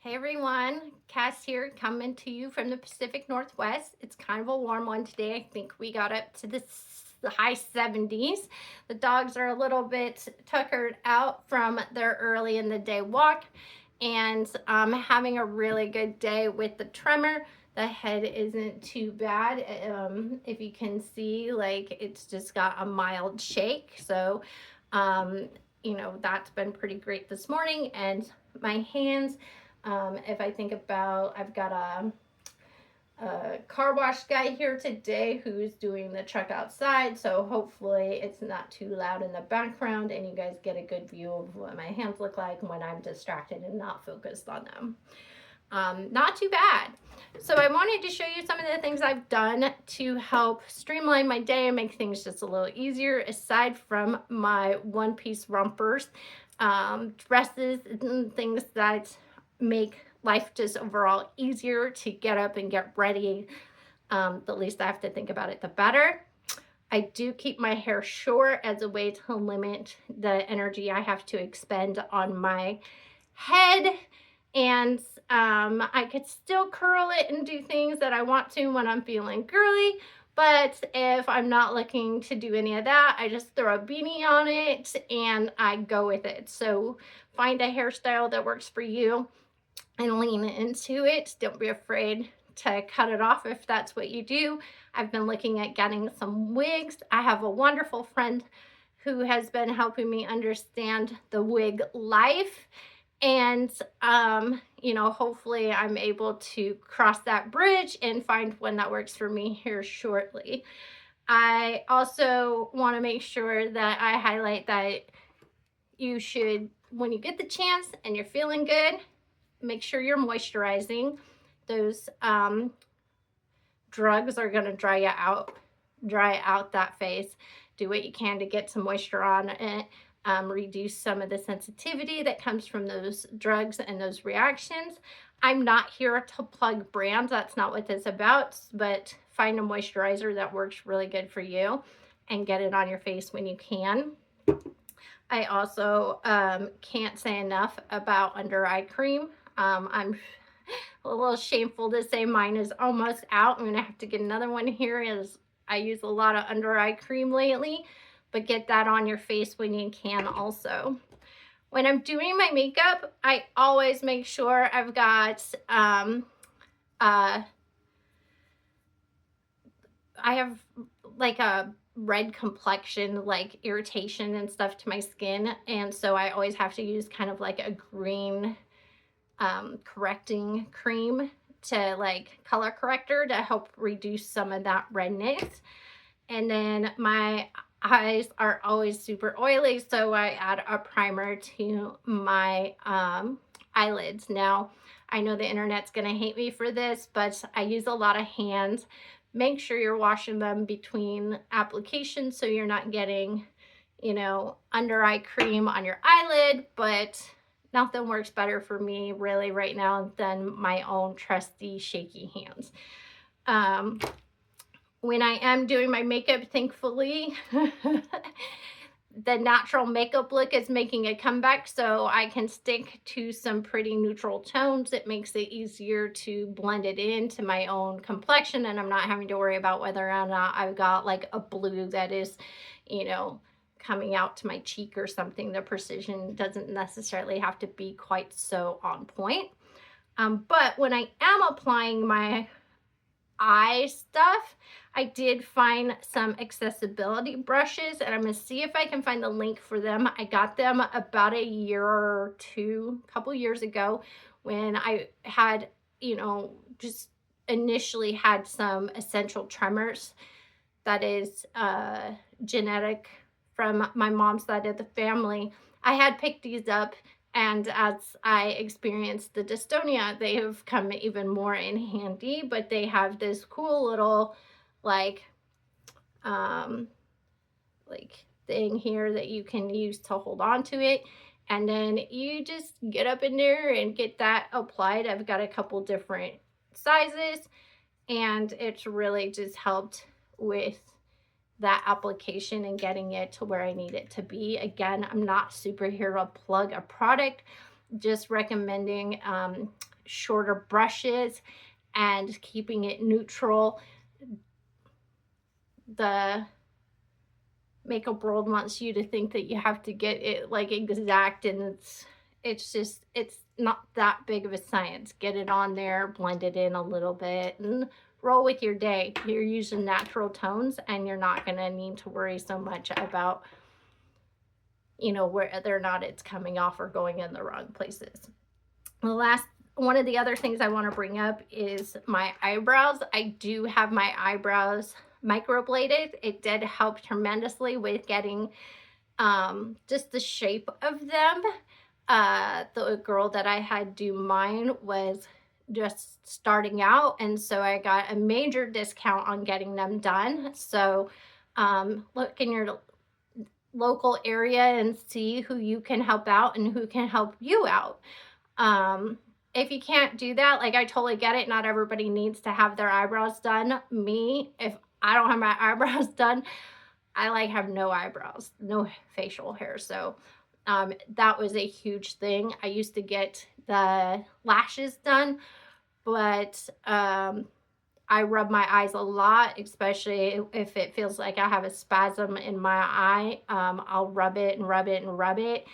Hey everyone, Cass here coming to you from the Pacific Northwest. It's kind of a warm one today. I think we got up to the high 70s. The dogs are a little bit tuckered out from their early in the day walk, and having a really good day with the tremor. The head isn't too bad. If you can see, like, it's just got a mild shake. So, um, that's been pretty great this morning. And my hands, if I think about, I've got a car wash guy here today who's doing the truck outside, so hopefully it's not too loud in the background and you guys get a good view of what my hands look like when I'm distracted and not focused on them. Not too bad. So I wanted to show you some of the things I've done to help streamline my day and make things just a little easier, aside from my one-piece rompers, dresses, and things that make life just overall easier to get up and get ready. The least I have to think about it, the better. I do keep my hair short as a way to limit the energy I have to expend on my head. And I could still curl it and do things that I want to when I'm feeling girly. But if I'm not looking to do any of that, I just throw a beanie on it and I go with it. So find a hairstyle that works for you and lean into it. Don't be afraid to cut it off if that's what you do. I've been looking at getting some wigs. I have a wonderful friend who has been helping me understand the wig life. And, hopefully I'm able to cross that bridge and find one that works for me here shortly. I also want to make sure that I highlight that you should, when you get the chance and you're feeling good, make sure you're moisturizing. Those drugs are going to dry out that face. Do what you can to get some moisture on it. Reduce some of the sensitivity that comes from those drugs and those reactions. I'm not here to plug brands. That's not what this is about, but find a moisturizer that works really good for you and get it on your face when you can. I also can't say enough about under eye cream. I'm a little shameful to say mine is almost out. I'm going to have to get another one here, as I use a lot of under eye cream lately, but get that on your face when you can also. When I'm doing my makeup, I always make sure I've got, I have like a red complexion, like irritation and stuff to my skin. And so I always have to use kind of like a green correcting cream to like color corrector to help reduce some of that redness. And then my eyes are always super oily, so I add a primer to my eyelids. Now, I know the internet's gonna hate me for this, but I use a lot of hands. Make sure you're washing them between applications so you're not getting, under eye cream on your eyelid, but nothing works better for me really right now than my own trusty shaky hands. When I am doing my makeup, thankfully, the natural makeup look is making a comeback, so I can stick to some pretty neutral tones. It makes it easier to blend it into my own complexion, and I'm not having to worry about whether or not I've got like a blue that is, coming out to my cheek or something. The precision doesn't necessarily have to be quite so on point. But when I am applying my eye stuff, I did find some accessibility brushes, and I'm going to see if I can find the link for them. I got them about a couple years ago when I had, just initially had some essential tremors. That is genetic from my mom's side of the family. I had picked these up, and as I experienced the dystonia, they have come even more in handy. But they have this cool little like thing here that you can use to hold on to it, and then you just get up in there and get that applied. I've got a couple different sizes, and it's really just helped with that application and getting it to where I need it to be. Again, I'm not super here to plug a product, just recommending shorter brushes and keeping it neutral. The makeup world wants you to think that you have to get it like exact, and it's not that big of a science. Get it on there, blend it in a little bit, and roll with your day. You're using natural tones, and you're not going to need to worry so much about, you know, whether or not it's coming off or going in the wrong places. The last one of the other things I want to bring up is my eyebrows. I do have my eyebrows microbladed. It did help tremendously with getting just the shape of them. The girl that I had do mine was just starting out, and so I got a major discount on getting them done. So look in your local area and see who you can help out and who can help you out. If you can't do that, like, I totally get it. Not everybody needs to have their eyebrows done. Me, if I don't have my eyebrows done, I like have no eyebrows, no facial hair. So that was a huge thing. I used to get the lashes done, but I rub my eyes a lot, especially if it feels like I have a spasm in my eye. I'll rub it and rub it and rub it,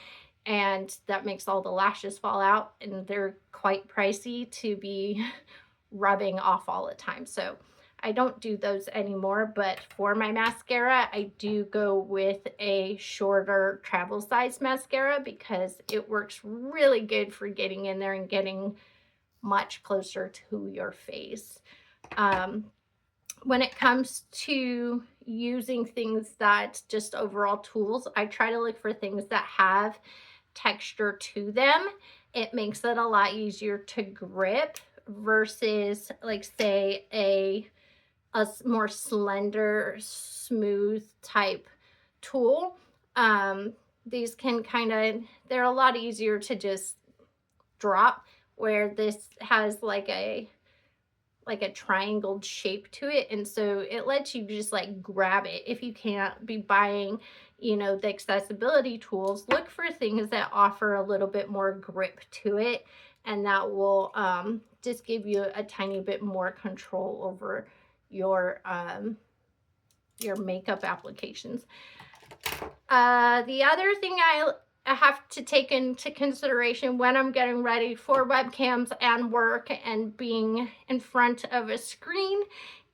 and that makes all the lashes fall out, and they're quite pricey to be rubbing off all the time. So I don't do those anymore, but for my mascara, I do go with a shorter travel size mascara because it works really good for getting in there and getting much closer to your face. When it comes to using things that just overall tools, I try to look for things that have texture to them. It makes it a lot easier to grip versus, like, say a more slender, smooth type tool. These can they're a lot easier to just drop, where this has like a triangled shape to it, and so it lets you just like grab it. If you can't be buying, you know, the accessibility tools, look for things that offer a little bit more grip to it, and that will just give you a tiny bit more control over your makeup applications. The other thing I have to take into consideration when I'm getting ready for webcams and work and being in front of a screen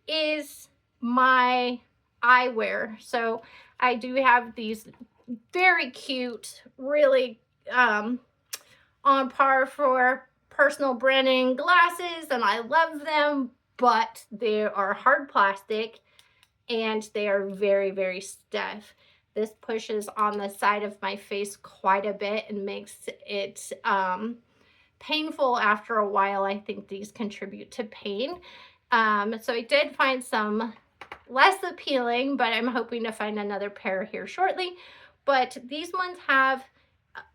is my eyewear. So I do have these very cute, really on par for personal branding glasses, and I love them, but they are hard plastic and they are very, very stiff. This pushes on the side of my face quite a bit and makes it painful after a while. I think these contribute to pain. So I did find some less appealing, but I'm hoping to find another pair here shortly. But these ones have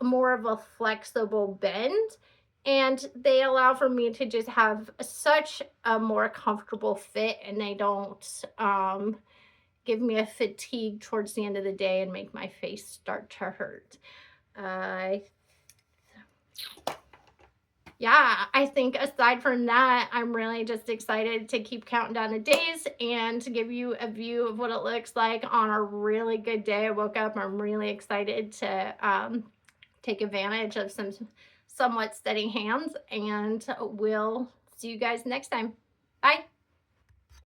more of a flexible bend, and they allow for me to just have such a more comfortable fit, and they don't give me a fatigue towards the end of the day and make my face start to hurt. Yeah, I think aside from that, I'm really just excited to keep counting down the days and to give you a view of what it looks like on a really good day. I woke up, I'm really excited to take advantage of some somewhat steady hands, and we'll see you guys next time. Bye.